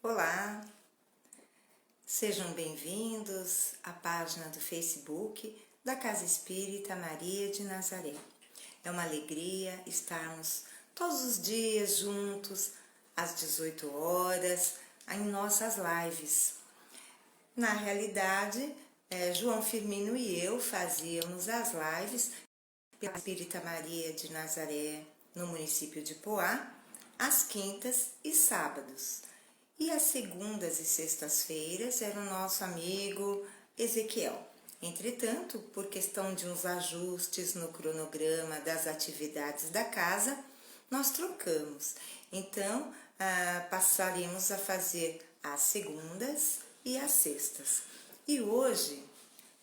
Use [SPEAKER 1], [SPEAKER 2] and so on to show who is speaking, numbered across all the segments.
[SPEAKER 1] Olá, sejam bem-vindos à página do Facebook da Casa Espírita Maria de Nazaré. É uma alegria estarmos todos os dias juntos, às 18 horas, em nossas lives. Na realidade, João Firmino e eu fazíamos as lives pela Espírita Maria de Nazaré, no município de Poá, às quintas e sábados. E às segundas e sextas-feiras era o nosso amigo Ezequiel. Entretanto, por questão de uns ajustes no cronograma das atividades da casa, nós trocamos. Então, passaremos a fazer as segundas e as sextas. E hoje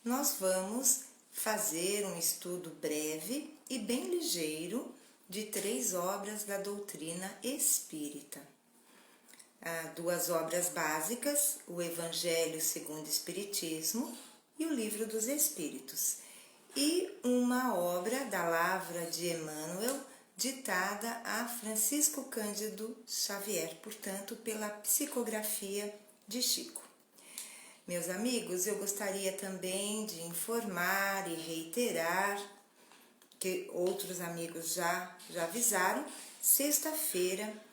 [SPEAKER 1] nós vamos fazer um estudo breve e bem ligeiro de 3 obras da doutrina espírita. 2 obras básicas, o Evangelho segundo o Espiritismo e o Livro dos Espíritos, e uma obra da Lavra de Emmanuel, ditada a Francisco Cândido Xavier, portanto, pela psicografia de Chico. Meus amigos, eu gostaria também de informar e reiterar, que outros amigos já avisaram, sexta-feira,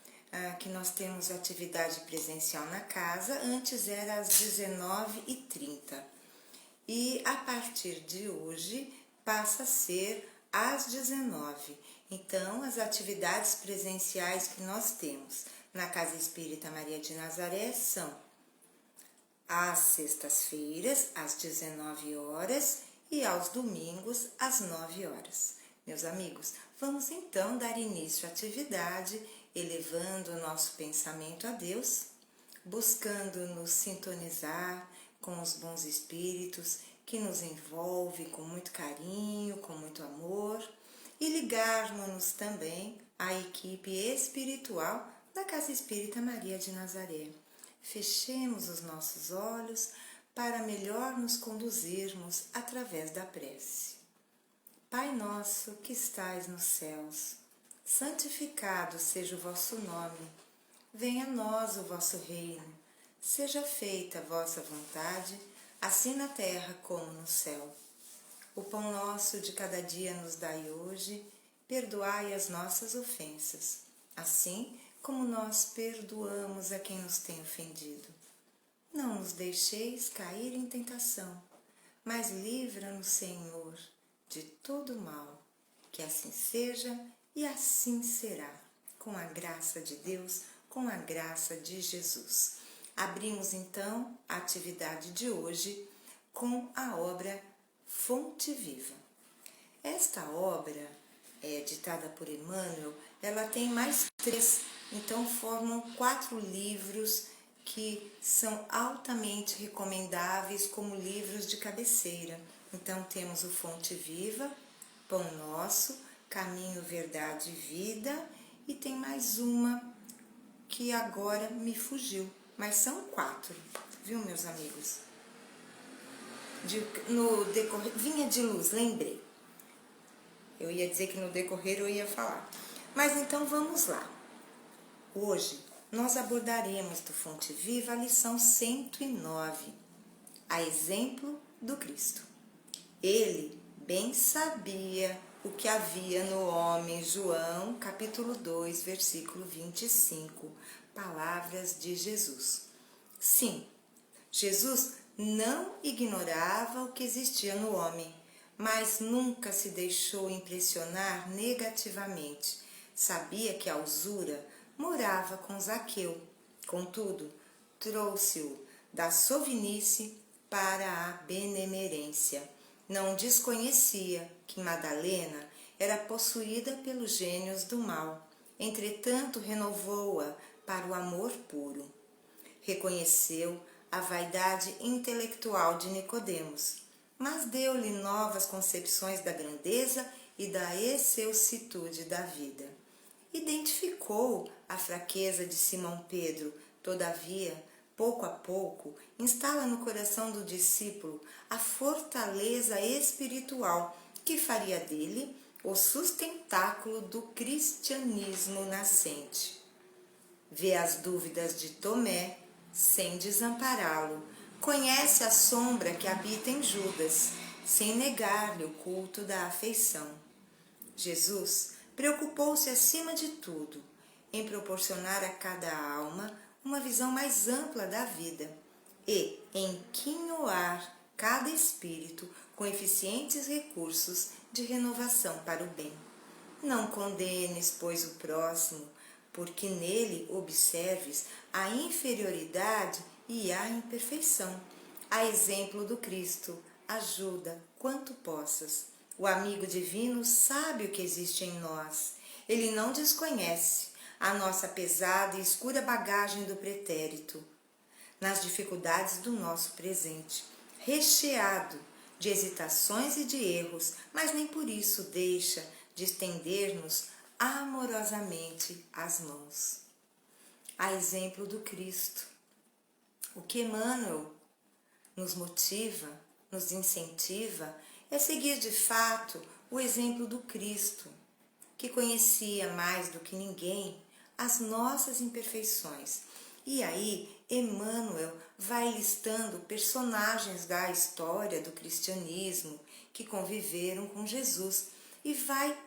[SPEAKER 1] que nós temos atividade presencial na casa, antes era às 19h30. E a partir de hoje passa a ser às 19h. Então, as atividades presenciais que nós temos na Casa Espírita Maria de Nazaré são às sextas-feiras, às 19 horas e aos domingos, às 9 horas. Meus amigos, vamos então dar início à atividade, elevando o nosso pensamento a Deus, buscando nos sintonizar com os bons espíritos que nos envolvem com muito carinho, com muito amor, e ligarmos-nos também à equipe espiritual da Casa Espírita Maria de Nazaré. Fechemos os nossos olhos para melhor nos conduzirmos através da prece. Pai nosso que estais nos céus, santificado seja o vosso nome. Venha a nós o vosso reino. Seja feita a vossa vontade, assim na terra como no céu. O pão nosso de cada dia nos dai hoje, perdoai as nossas ofensas, assim como nós perdoamos a quem nos tem ofendido. Não nos deixeis cair em tentação, mas livra-nos, Senhor, de todo mal. Que assim seja e assim será, com a graça de Deus, com a graça de Jesus. Abrimos então a atividade de hoje com a obra Fonte Viva. Esta obra é ditada por Emmanuel, ela tem mais 3, então formam 4 livros que são altamente recomendáveis como livros de cabeceira. Então temos o Fonte Viva, Pão Nosso, Caminho, Verdade e Vida, e tem mais uma que agora me fugiu, mas são 4, viu, meus amigos? No decorrer, Vinha de Luz, lembrei. Eu ia dizer que no decorrer eu ia falar. Mas então vamos lá. Hoje nós abordaremos do Fonte Viva a lição 109, a exemplo do Cristo. Ele bem sabia o que havia no homem, João, capítulo 2, versículo 25, palavras de Jesus. Sim, Jesus não ignorava o que existia no homem, mas nunca se deixou impressionar negativamente. Sabia que a usura morava com Zaqueu. Contudo, trouxe-o da sovinice para a benemerência. Não desconhecia que Madalena era possuída pelos gênios do mal. Entretanto, renovou-a para o amor puro. Reconheceu a vaidade intelectual de Nicodemos, mas deu-lhe novas concepções da grandeza e da excelsitude da vida. Identificou a fraqueza de Simão Pedro, todavia, pouco a pouco, instala no coração do discípulo a fortaleza espiritual que faria dele o sustentáculo do cristianismo nascente. Vê as dúvidas de Tomé sem desampará-lo. Conhece a sombra que habita em Judas, sem negar-lhe o culto da afeição. Jesus preocupou-se acima de tudo em proporcionar a cada alma uma visão mais ampla da vida e em quinhoar cada espírito com eficientes recursos de renovação para o bem. Não condenes, pois, o próximo, porque nele observes a inferioridade e a imperfeição. A exemplo do Cristo, ajuda quanto possas. O amigo divino sabe o que existe em nós. Ele não desconhece a nossa pesada e escura bagagem do pretérito, nas dificuldades do nosso presente, recheado de hesitações e de erros, mas nem por isso deixa de estender-nos amorosamente as mãos. A exemplo do Cristo, o que Emmanuel nos motiva, nos incentiva, é seguir de fato o exemplo do Cristo, que conhecia mais do que ninguém as nossas imperfeições. E aí, Emmanuel vai listando personagens da história do cristianismo que conviveram com Jesus e vai,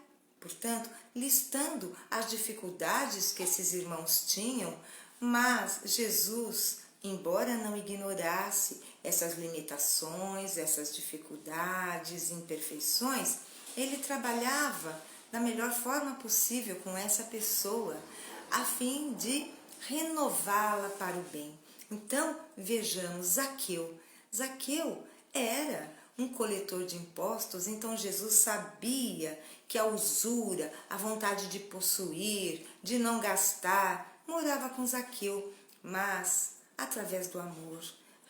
[SPEAKER 1] portanto, listando as dificuldades que esses irmãos tinham, mas Jesus, embora não ignorasse essas limitações, essas dificuldades, imperfeições, ele trabalhava da melhor forma possível com essa pessoa, a fim de renová-la para o bem. Então, vejamos Zaqueu. Zaqueu era um coletor de impostos, então Jesus sabia que a usura, a vontade de possuir, de não gastar, morava com Zaqueu, mas, através do amor,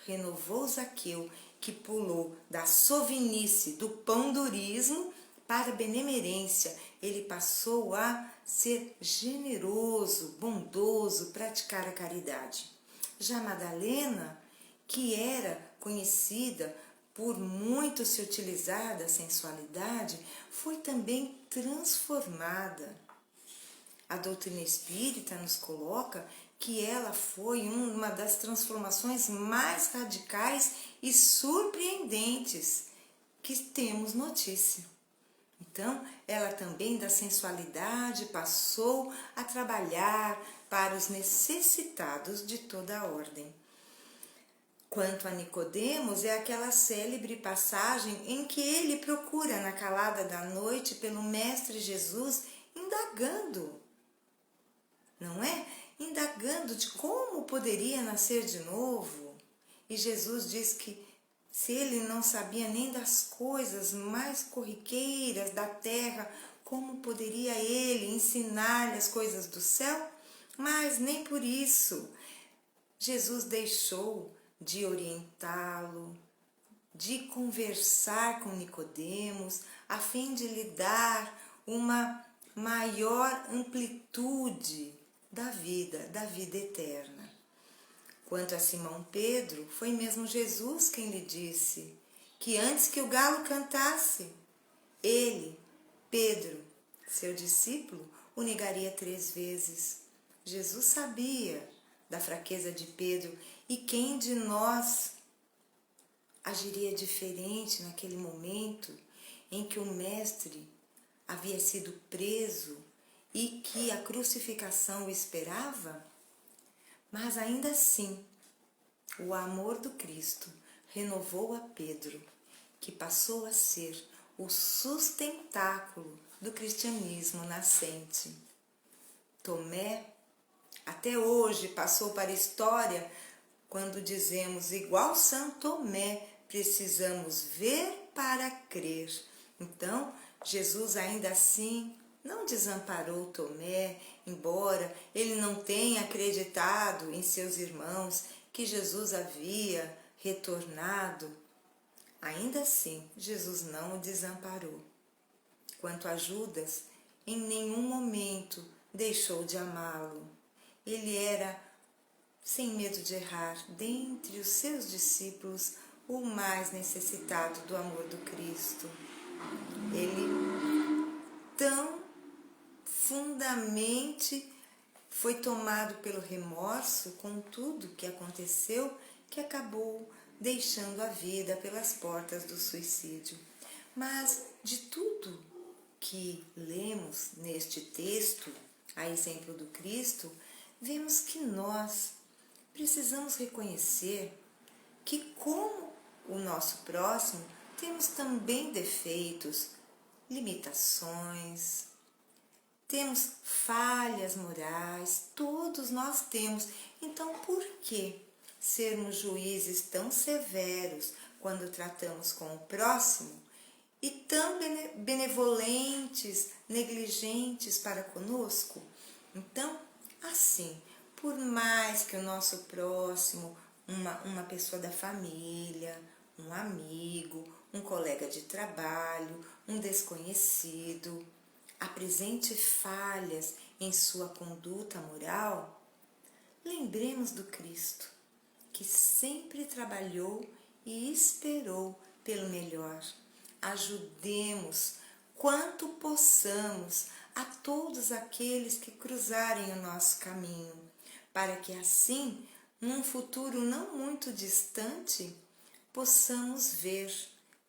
[SPEAKER 1] renovou Zaqueu, que pulou da sovinice, do pandurismo, para a benemerência. Ele passou a ser generoso, bondoso, praticar a caridade. Já Madalena, que era conhecida por muito se utilizar da sensualidade, foi também transformada. A doutrina espírita nos coloca que ela foi uma das transformações mais radicais e surpreendentes que temos notícia. Então, ela também da sensualidade passou a trabalhar para os necessitados de toda a ordem. Quanto a Nicodemos, é aquela célebre passagem em que ele procura na calada da noite pelo Mestre Jesus, indagando, não é? Indagando de como poderia nascer de novo. E Jesus diz que se ele não sabia nem das coisas mais corriqueiras da terra, como poderia ele ensinar-lhe as coisas do céu? Mas nem por isso Jesus deixou de orientá-lo, de conversar com Nicodemos, a fim de lhe dar uma maior amplitude da vida eterna. Quanto a Simão Pedro, foi mesmo Jesus quem lhe disse que antes que o galo cantasse, ele, Pedro, seu discípulo, o negaria 3 vezes. Jesus sabia da fraqueza de Pedro e quem de nós agiria diferente naquele momento em que o Mestre havia sido preso e que a crucificação o esperava? Mas ainda assim, o amor do Cristo renovou a Pedro, que passou a ser o sustentáculo do cristianismo nascente. Tomé, até hoje, passou para a história quando dizemos, igual São Tomé, precisamos ver para crer. Então, Jesus ainda assim não desamparou Tomé, embora ele não tenha acreditado em seus irmãos que Jesus havia retornado. Ainda assim, Jesus não o desamparou. Quanto a Judas, em nenhum momento deixou de amá-lo. Ele era, sem medo de errar, dentre os seus discípulos, o mais necessitado do amor do Cristo. Ele tão fundamente foi tomado pelo remorso com tudo que aconteceu, que acabou deixando a vida pelas portas do suicídio. Mas de tudo que lemos neste texto, a exemplo do Cristo, vemos que nós precisamos reconhecer que, como o nosso próximo, temos também defeitos, limitações, temos falhas morais, todos nós temos. Então, por que sermos juízes tão severos quando tratamos com o próximo e tão benevolentes, negligentes para conosco? Então, assim, por mais que o nosso próximo, uma pessoa da família, um amigo, um colega de trabalho, um desconhecido, apresente falhas em sua conduta moral, lembremos do Cristo, que sempre trabalhou e esperou pelo melhor. Ajudemos quanto possamos a todos aqueles que cruzarem o nosso caminho, para que assim, num futuro não muito distante, possamos ver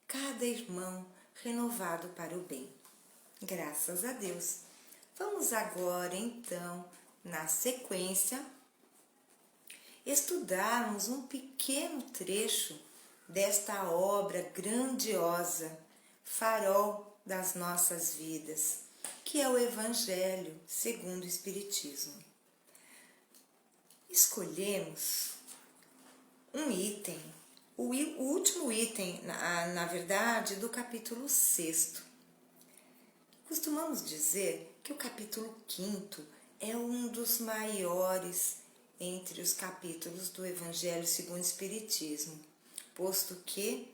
[SPEAKER 1] cada irmão renovado para o bem. Graças a Deus. Vamos agora, então, na sequência, estudarmos um pequeno trecho desta obra grandiosa, farol das nossas vidas, que é o Evangelho segundo o Espiritismo. Escolhemos um item, o último item, na verdade, do capítulo 6º. Costumamos dizer que o capítulo 5º é um dos maiores entre os capítulos do Evangelho segundo o Espiritismo, posto que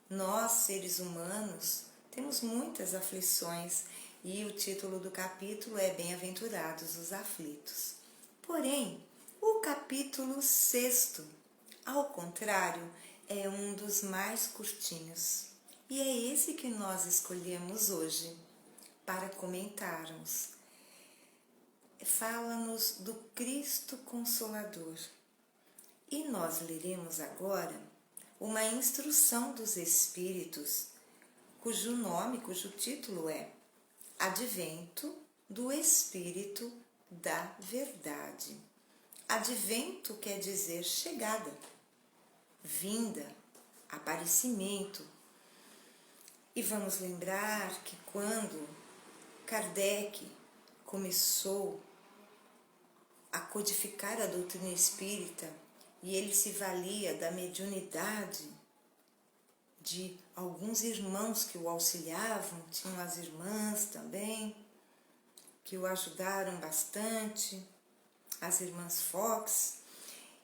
[SPEAKER 1] nós, seres humanos, temos muitas aflições e o título do capítulo é Bem-aventurados os aflitos. Porém, o capítulo 6º, ao contrário, é um dos mais curtinhos e é esse que nós escolhemos hoje para comentarmos. Fala-nos do Cristo Consolador. E nós leremos agora uma instrução dos Espíritos, cujo título é Advento do Espírito da Verdade. Advento quer dizer chegada, vinda, aparecimento. E vamos lembrar que quando Kardec começou a codificar a doutrina espírita e ele se valia da mediunidade de alguns irmãos que o auxiliavam, tinham as irmãs também, que o ajudaram bastante, as irmãs Fox.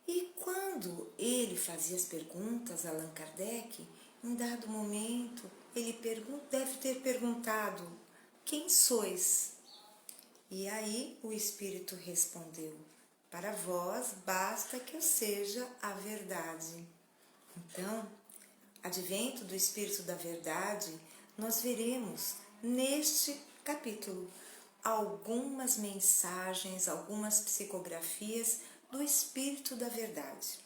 [SPEAKER 1] E quando ele fazia as perguntas a Allan Kardec, em dado momento, ele deve ter perguntado: quem sois? E aí o Espírito respondeu: para vós basta que eu seja a verdade. Então, advento do Espírito da Verdade, nós veremos neste capítulo algumas mensagens, algumas psicografias do Espírito da Verdade.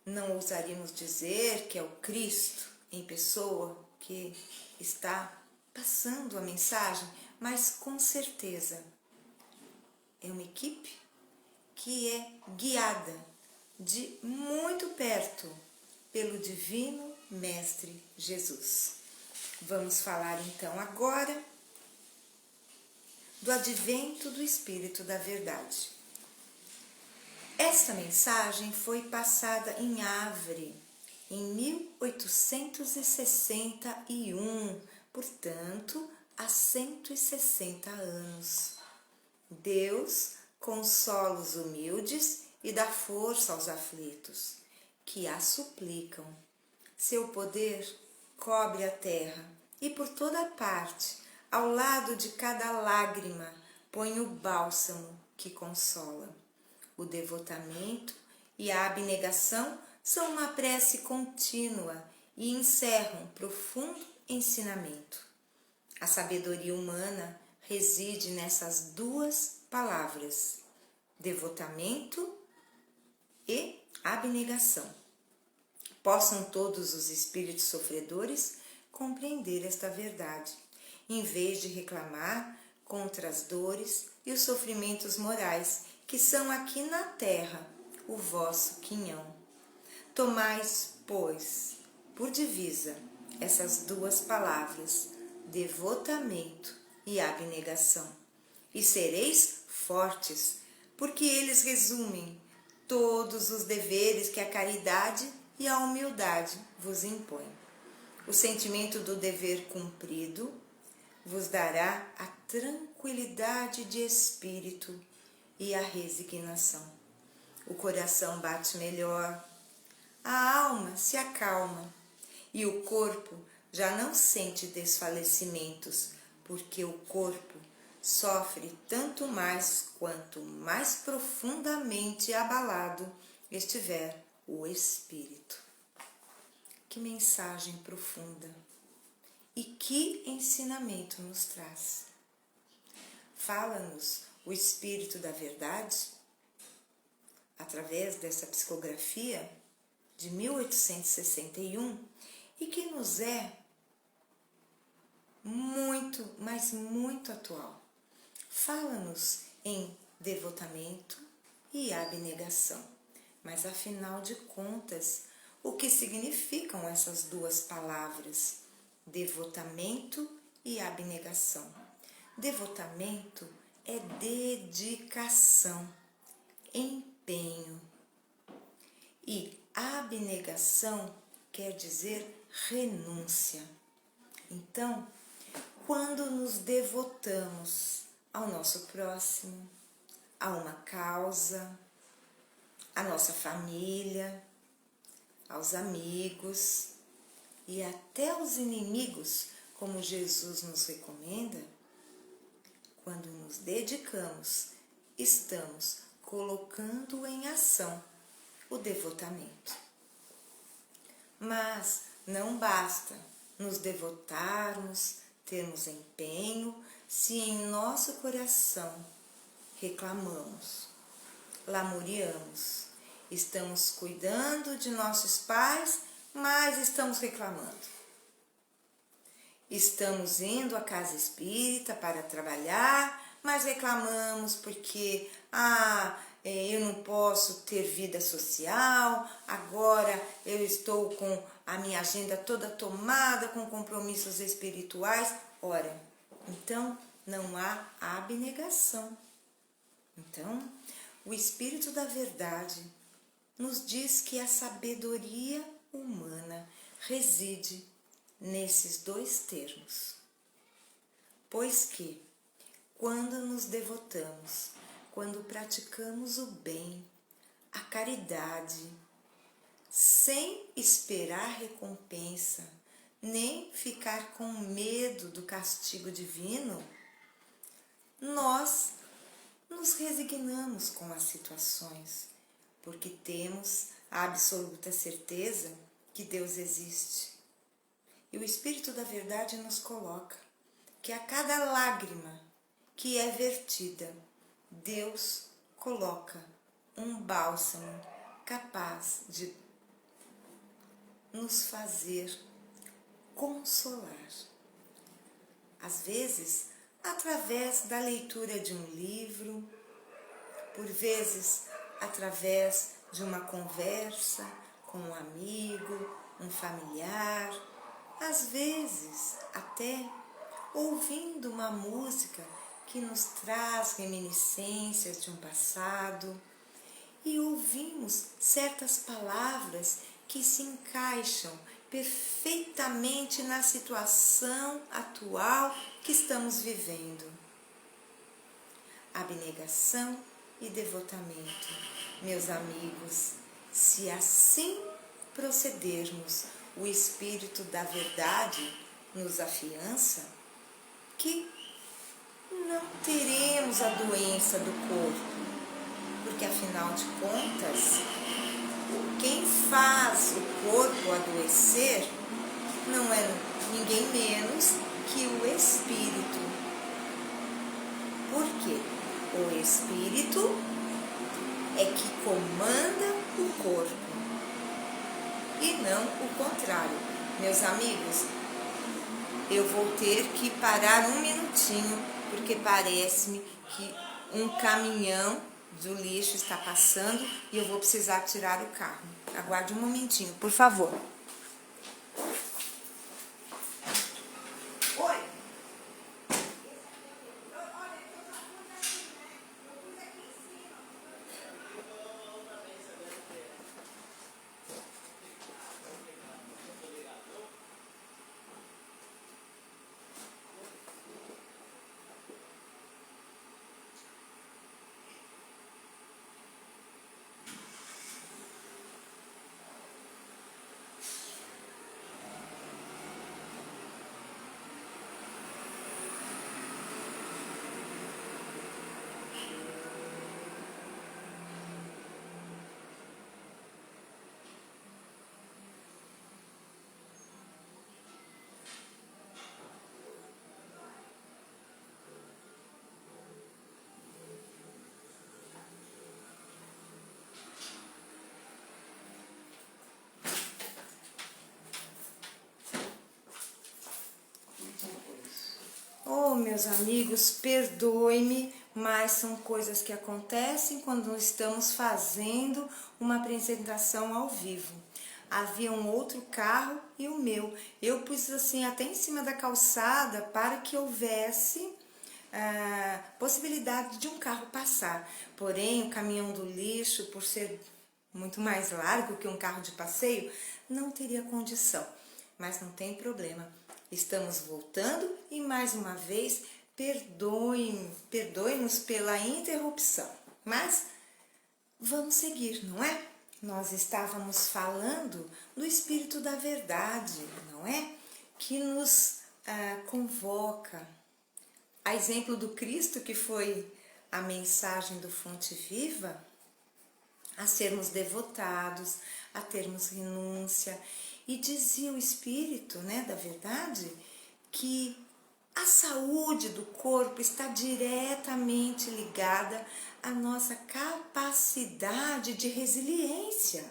[SPEAKER 1] Não ousaríamos dizer que é o Cristo em pessoa que está passando a mensagem, mas com certeza é uma equipe que é guiada de muito perto pelo Divino Mestre Jesus. Vamos falar então agora do advento do Espírito da Verdade. Esta mensagem foi passada em Havre em 1861, portanto, há 160 anos. Deus consola os humildes e dá força aos aflitos, que a suplicam. Seu poder cobre a terra e por toda parte, ao lado de cada lágrima, põe o bálsamo que consola. O devotamento e a abnegação são uma prece contínua e encerram profundo ensinamento. A sabedoria humana reside nessas duas palavras: devotamento e abnegação. Possam todos os espíritos sofredores compreender esta verdade, em vez de reclamar contra as dores e os sofrimentos morais que são aqui na terra o vosso quinhão. Tomais, pois, por divisa essas duas palavras, devotamento e abnegação, e sereis fortes, porque eles resumem todos os deveres que a caridade e a humildade vos impõem. O sentimento do dever cumprido vos dará a tranquilidade de espírito e a resignação. O coração bate melhor, a alma se acalma e o corpo já não sente desfalecimentos, porque o corpo sofre tanto mais quanto mais profundamente abalado estiver o espírito. Que mensagem profunda e que ensinamento nos traz. Fala-nos o Espírito da Verdade, através dessa psicografia de 1861, e que nos é muito, mas muito atual. Fala-nos em devotamento e abnegação, mas afinal de contas, o que significam essas duas palavras, devotamento e abnegação? Devotamento é dedicação, empenho, e abnegação quer dizer renúncia. Então, quando nos devotamos ao nosso próximo, a uma causa, à nossa família, aos amigos e até aos inimigos, como Jesus nos recomenda, quando nos dedicamos, estamos colocando em ação o devotamento. Mas não basta nos devotarmos, termos empenho, se em nosso coração reclamamos, lamuriamos, estamos cuidando de nossos pais, mas estamos reclamando. Estamos indo à casa espírita para trabalhar, mas reclamamos porque eu não posso ter vida social, agora eu estou com a minha agenda toda tomada com compromissos espirituais. Ora, então não há abnegação. Então, o Espírito da Verdade nos diz que a sabedoria humana reside nesses dois termos. Pois que, quando nos devotamos, quando praticamos o bem, a caridade, sem esperar recompensa, nem ficar com medo do castigo divino, nós nos resignamos com as situações, porque temos a absoluta certeza que Deus existe. E o Espírito da Verdade nos coloca que a cada lágrima que é vertida, Deus coloca um bálsamo capaz de nos fazer consolar. Às vezes, através da leitura de um livro, por vezes, através de uma conversa com um amigo, um familiar, às vezes até ouvindo uma música que nos traz reminiscências de um passado e ouvimos certas palavras que se encaixam perfeitamente na situação atual que estamos vivendo. Abnegação e devotamento, meus amigos, se assim procedermos, o Espírito da Verdade nos afiança que não teremos a doença do corpo, porque afinal de contas, quem faz o corpo adoecer não é ninguém menos que o Espírito. Por quê? O Espírito é que comanda o corpo e não o contrário. Meus amigos, eu vou ter que parar um minutinho, porque parece-me que um caminhão do lixo está passando e eu vou precisar tirar o carro. Aguarde um momentinho, por favor. Oi! Oh, meus amigos, perdoe-me, mas são coisas que acontecem quando estamos fazendo uma apresentação ao vivo. Havia um outro carro e o meu. Eu pus assim até em cima da calçada para que houvesse possibilidade de um carro passar. Porém, o caminhão do lixo, por ser muito mais largo que um carro de passeio, não teria condição. Mas não tem problema. Estamos voltando e mais uma vez perdoe-nos pela interrupção. Mas vamos seguir, não é? Nós estávamos falando do Espírito da Verdade, não é? Que nos convoca. A exemplo do Cristo, que foi a mensagem do Fonte Viva, a sermos devotados, a termos renúncia. E dizia o Espírito, né, da Verdade, que a saúde do corpo está diretamente ligada à nossa capacidade de resiliência.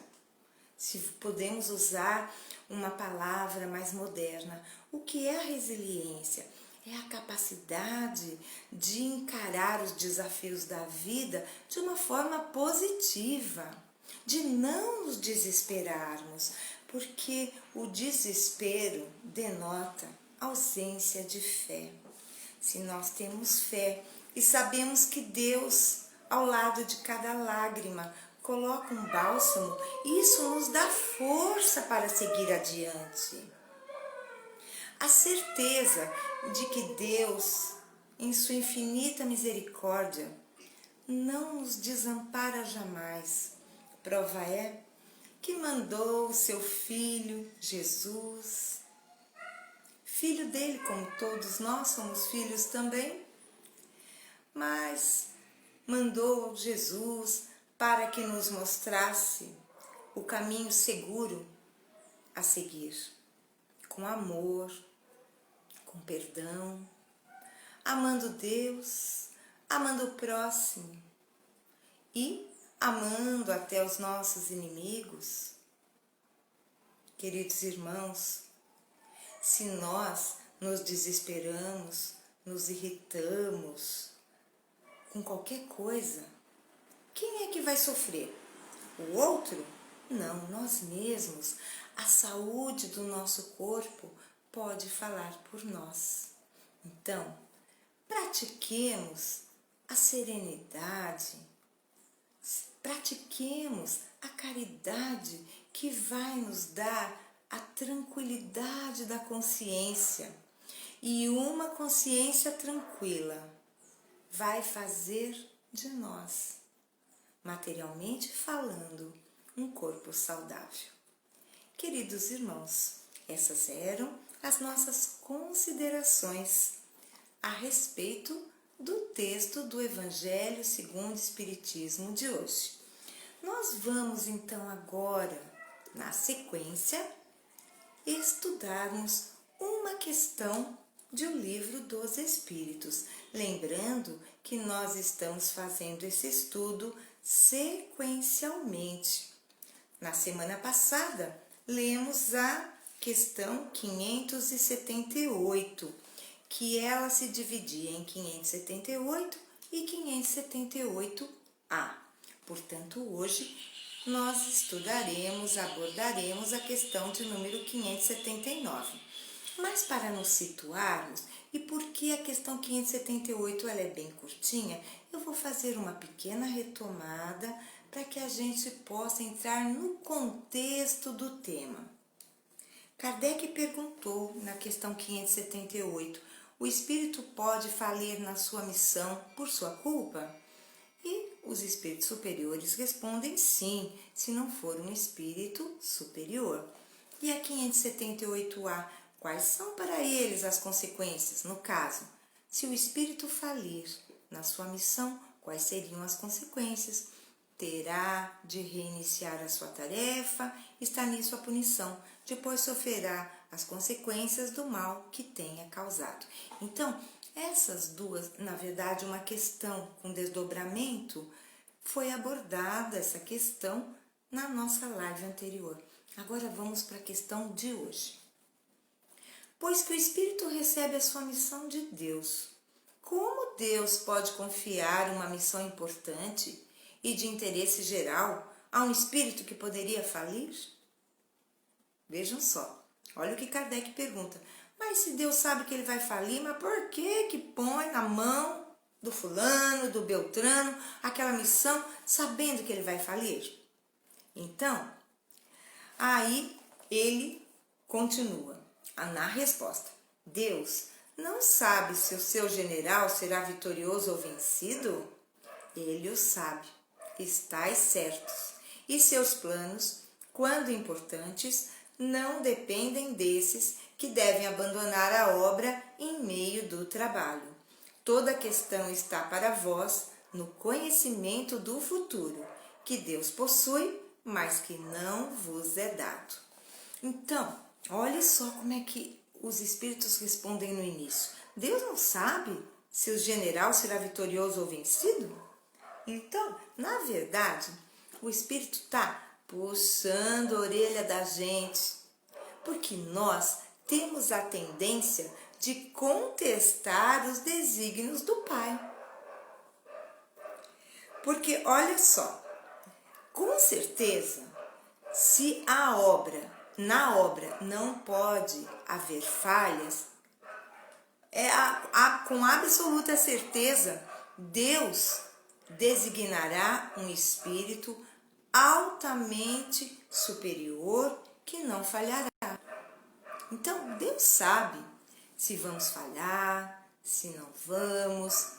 [SPEAKER 1] Se podemos usar uma palavra mais moderna, o que é a resiliência? É a capacidade de encarar os desafios da vida de uma forma positiva, de não nos desesperarmos, porque o desespero denota ausência de fé. Se nós temos fé e sabemos que Deus, ao lado de cada lágrima, coloca um bálsamo, isso nos dá força para seguir adiante. A certeza de que Deus, em sua infinita misericórdia, não nos desampara jamais. Prova é que mandou o seu Filho, Jesus, filho dele, como todos nós somos filhos também, mas mandou Jesus para que nos mostrasse o caminho seguro a seguir, com amor, com perdão, amando Deus, amando o próximo e amando até os nossos inimigos. Queridos irmãos, se nós nos desesperamos, nos irritamos com qualquer coisa, quem é que vai sofrer? O outro? Não, nós mesmos. A saúde do nosso corpo pode falar por nós. Então, pratiquemos a serenidade, pratiquemos a caridade que vai nos dar a tranquilidade da consciência. E uma consciência tranquila vai fazer de nós, materialmente falando, um corpo saudável. Queridos irmãos, essas eram as nossas considerações a respeito do texto do Evangelho segundo o Espiritismo de hoje. Nós vamos então agora, na sequência, estudarmos uma questão de O Livro dos Espíritos. Lembrando que nós estamos fazendo esse estudo sequencialmente. Na semana passada, lemos a questão 578, que ela se dividia em 578 e 578A. Portanto, hoje nós abordaremos a questão de número 579. Mas para nos situarmos, e porque a questão 578 ela é bem curtinha, eu vou fazer uma pequena retomada para que a gente possa entrar no contexto do tema. Kardec perguntou na questão 578, o espírito pode falir na sua missão por sua culpa? E os espíritos superiores respondem sim, se não for um espírito superior. E a 578A, quais são para eles as consequências? No caso, se o espírito falir na sua missão, quais seriam as consequências? Terá de reiniciar a sua tarefa, está nisso a punição, depois sofrerá as consequências do mal que tenha causado. Então, essas duas, na verdade, uma questão com desdobramento, foi abordada essa questão na nossa live anterior. Agora vamos para a questão de hoje. Pois que o espírito recebe a sua missão de Deus, como Deus pode confiar uma missão importante e de interesse geral a um espírito que poderia falir? Vejam só, olha o que Kardec pergunta. Mas se Deus sabe que ele vai falir, mas por que põe na mão do fulano, do beltrano, aquela missão, sabendo que ele vai falir? Então, aí ele continua na resposta. Deus não sabe se o seu general será vitorioso ou vencido? Ele o sabe, estáis certos. E seus planos, quando importantes, não dependem desses que devem abandonar a obra em meio do trabalho. Toda a questão está para vós no conhecimento do futuro, que Deus possui, mas que não vos é dado. Então, olha só como é que os espíritos respondem no início. Deus não sabe se o general será vitorioso ou vencido? Então, na verdade, o espírito está puxando a orelha da gente, porque nós temos a tendência de contestar os desígnios do Pai. Porque, olha só, com certeza, se na obra não pode haver falhas, com absoluta certeza, Deus designará um espírito altamente superior que não falhará. Então, Deus sabe se vamos falhar, se não vamos,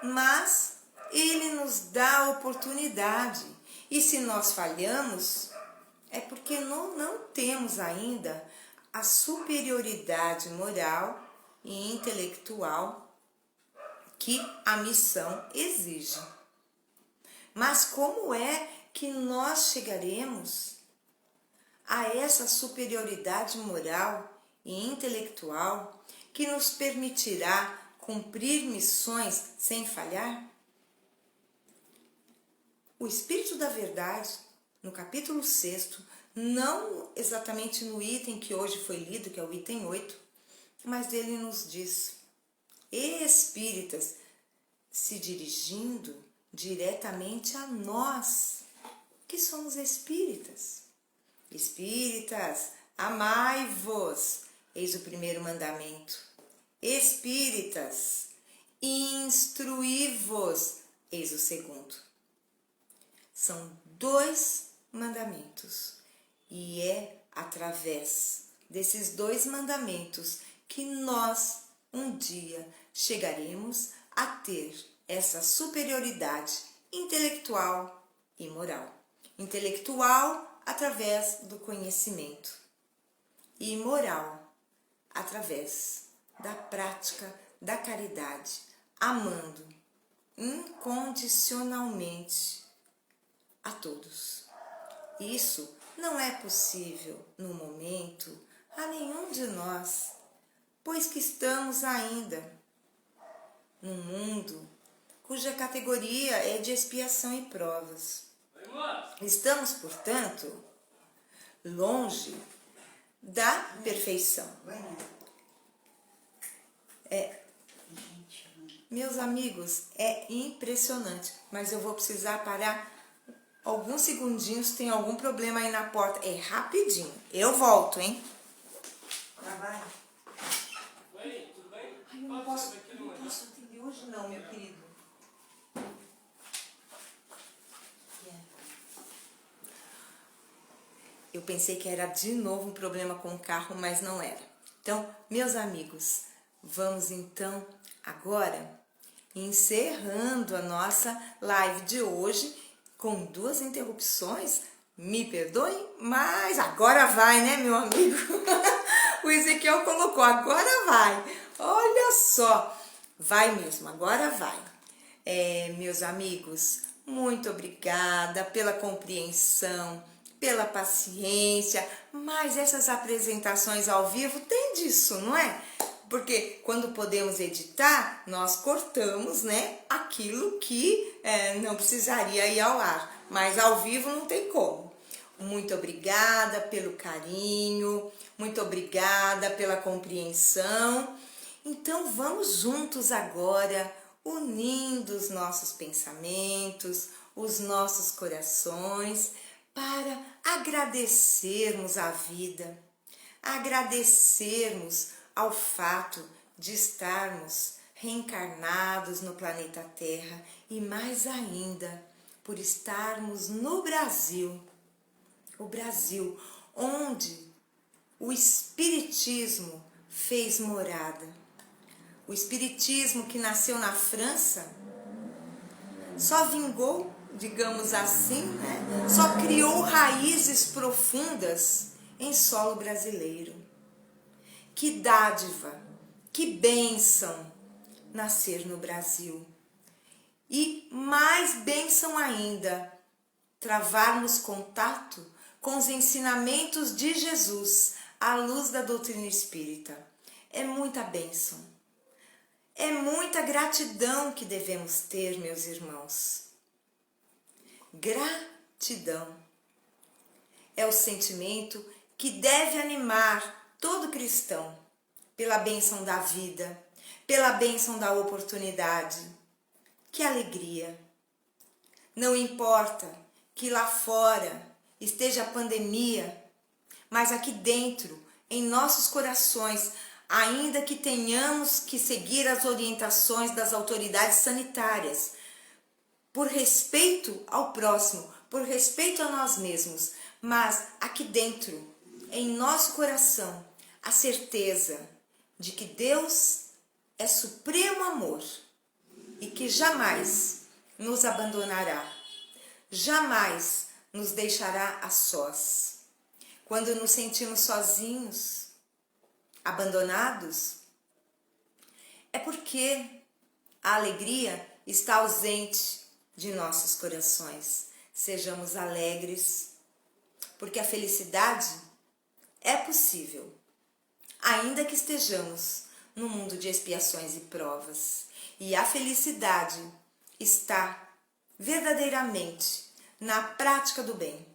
[SPEAKER 1] mas Ele nos dá a oportunidade. E se nós falhamos, é porque não temos ainda a superioridade moral e intelectual que a missão exige. Mas como é que nós chegaremos a essa superioridade moral e intelectual que nos permitirá cumprir missões sem falhar? O Espírito da Verdade, no capítulo 6, não exatamente no item que hoje foi lido, que é o item 8, mas ele nos diz, espíritas, se dirigindo diretamente a nós, que somos espíritas. Espíritas, amai-vos, eis o primeiro mandamento. Espíritas, instruí-vos, eis o segundo. São 2 mandamentos e é através desses 2 mandamentos que nós um dia chegaremos a ter essa superioridade intelectual e moral. Intelectual através do conhecimento e moral através da prática da caridade, amando incondicionalmente a todos. Isso não é possível no momento a nenhum de nós, pois que estamos ainda num mundo cuja categoria é de expiação e provas. Estamos, portanto, longe da perfeição. Meus amigos, é impressionante, mas eu vou precisar parar alguns segundinhos, tem algum problema aí na porta. É rapidinho, eu volto, hein? Trabalho.
[SPEAKER 2] Oi, tudo bem?
[SPEAKER 1] Ai, eu não posso atender hoje não, meu querido. Eu pensei que era de novo um problema com o carro, mas não era. Então, meus amigos, vamos então agora encerrando a nossa live de hoje com 2 interrupções. Me perdoem, mas agora vai, né, meu amigo? O Ezequiel colocou, agora vai. Olha só, vai mesmo, agora vai. Meus amigos, muito obrigada pela compreensão, pela paciência, mas essas apresentações ao vivo tem disso, não é? Porque quando podemos editar, nós cortamos, né, aquilo que não precisaria ir ao ar, mas ao vivo não tem como. Muito obrigada pelo carinho, muito obrigada pela compreensão. Então vamos juntos agora, unindo os nossos pensamentos, os nossos corações, para agradecermos a vida, agradecermos ao fato de estarmos reencarnados no planeta Terra e mais ainda por estarmos no Brasil, o Brasil, onde o Espiritismo fez morada. O Espiritismo que nasceu na França só vingou, digamos assim, né? Só criou raízes profundas em solo brasileiro. Que dádiva, que bênção nascer no Brasil. E mais bênção ainda, travarmos contato com os ensinamentos de Jesus à luz da doutrina espírita. É muita bênção. É muita gratidão que devemos ter, meus irmãos. Gratidão é o sentimento que deve animar todo cristão pela bênção da vida, pela bênção da oportunidade. Que alegria! Não importa que lá fora esteja a pandemia, mas aqui dentro, em nossos corações, ainda que tenhamos que seguir as orientações das autoridades sanitárias, por respeito ao próximo, por respeito a nós mesmos, mas aqui dentro, em nosso coração, a certeza de que Deus é supremo amor e que jamais nos abandonará, jamais nos deixará a sós. Quando nos sentimos sozinhos, abandonados, é porque a alegria está ausente de nossos corações. Sejamos alegres, porque a felicidade é possível, ainda que estejamos no mundo de expiações e provas. E a felicidade está verdadeiramente na prática do bem.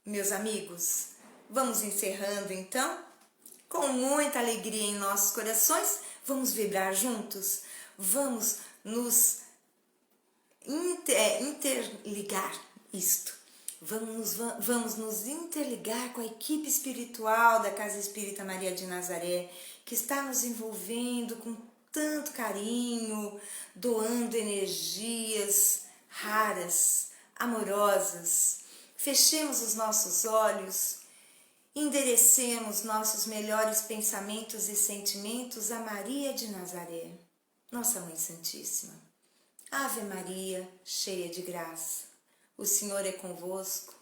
[SPEAKER 1] Meus amigos, vamos encerrando então, com muita alegria em nossos corações, vamos vibrar juntos, vamos nos interligar isto. Vamos nos interligar com a equipe espiritual da Casa Espírita Maria de Nazaré, que está nos envolvendo com tanto carinho, doando energias raras, amorosas. Fechemos os nossos olhos, enderecemos nossos melhores pensamentos e sentimentos a Maria de Nazaré, nossa Mãe Santíssima. Ave Maria, cheia de graça, o Senhor é convosco.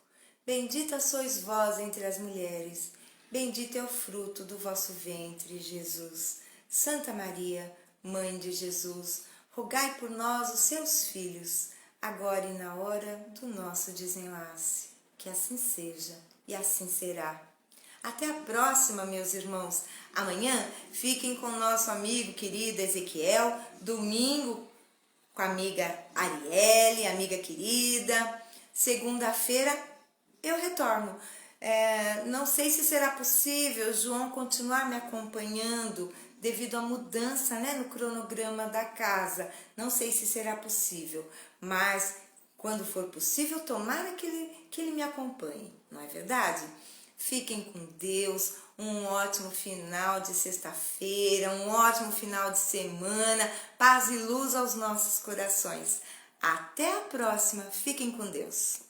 [SPEAKER 1] Bendita sois vós entre as mulheres, bendito é o fruto do vosso ventre, Jesus. Santa Maria, Mãe de Jesus, rogai por nós, os seus filhos, agora e na hora do nosso desenlace. Que assim seja e assim será. Até a próxima, meus irmãos. Amanhã fiquem com o nosso amigo querido Ezequiel. Domingo com a amiga Arielle, amiga querida. Segunda-feira eu retorno. Não sei se será possível João continuar me acompanhando devido à mudança, no cronograma da casa. Não sei se será possível, mas quando for possível, tomara que ele me acompanhe, não é verdade? Fiquem com Deus, um ótimo final de sexta-feira, um ótimo final de semana, paz e luz aos nossos corações. Até a próxima, fiquem com Deus.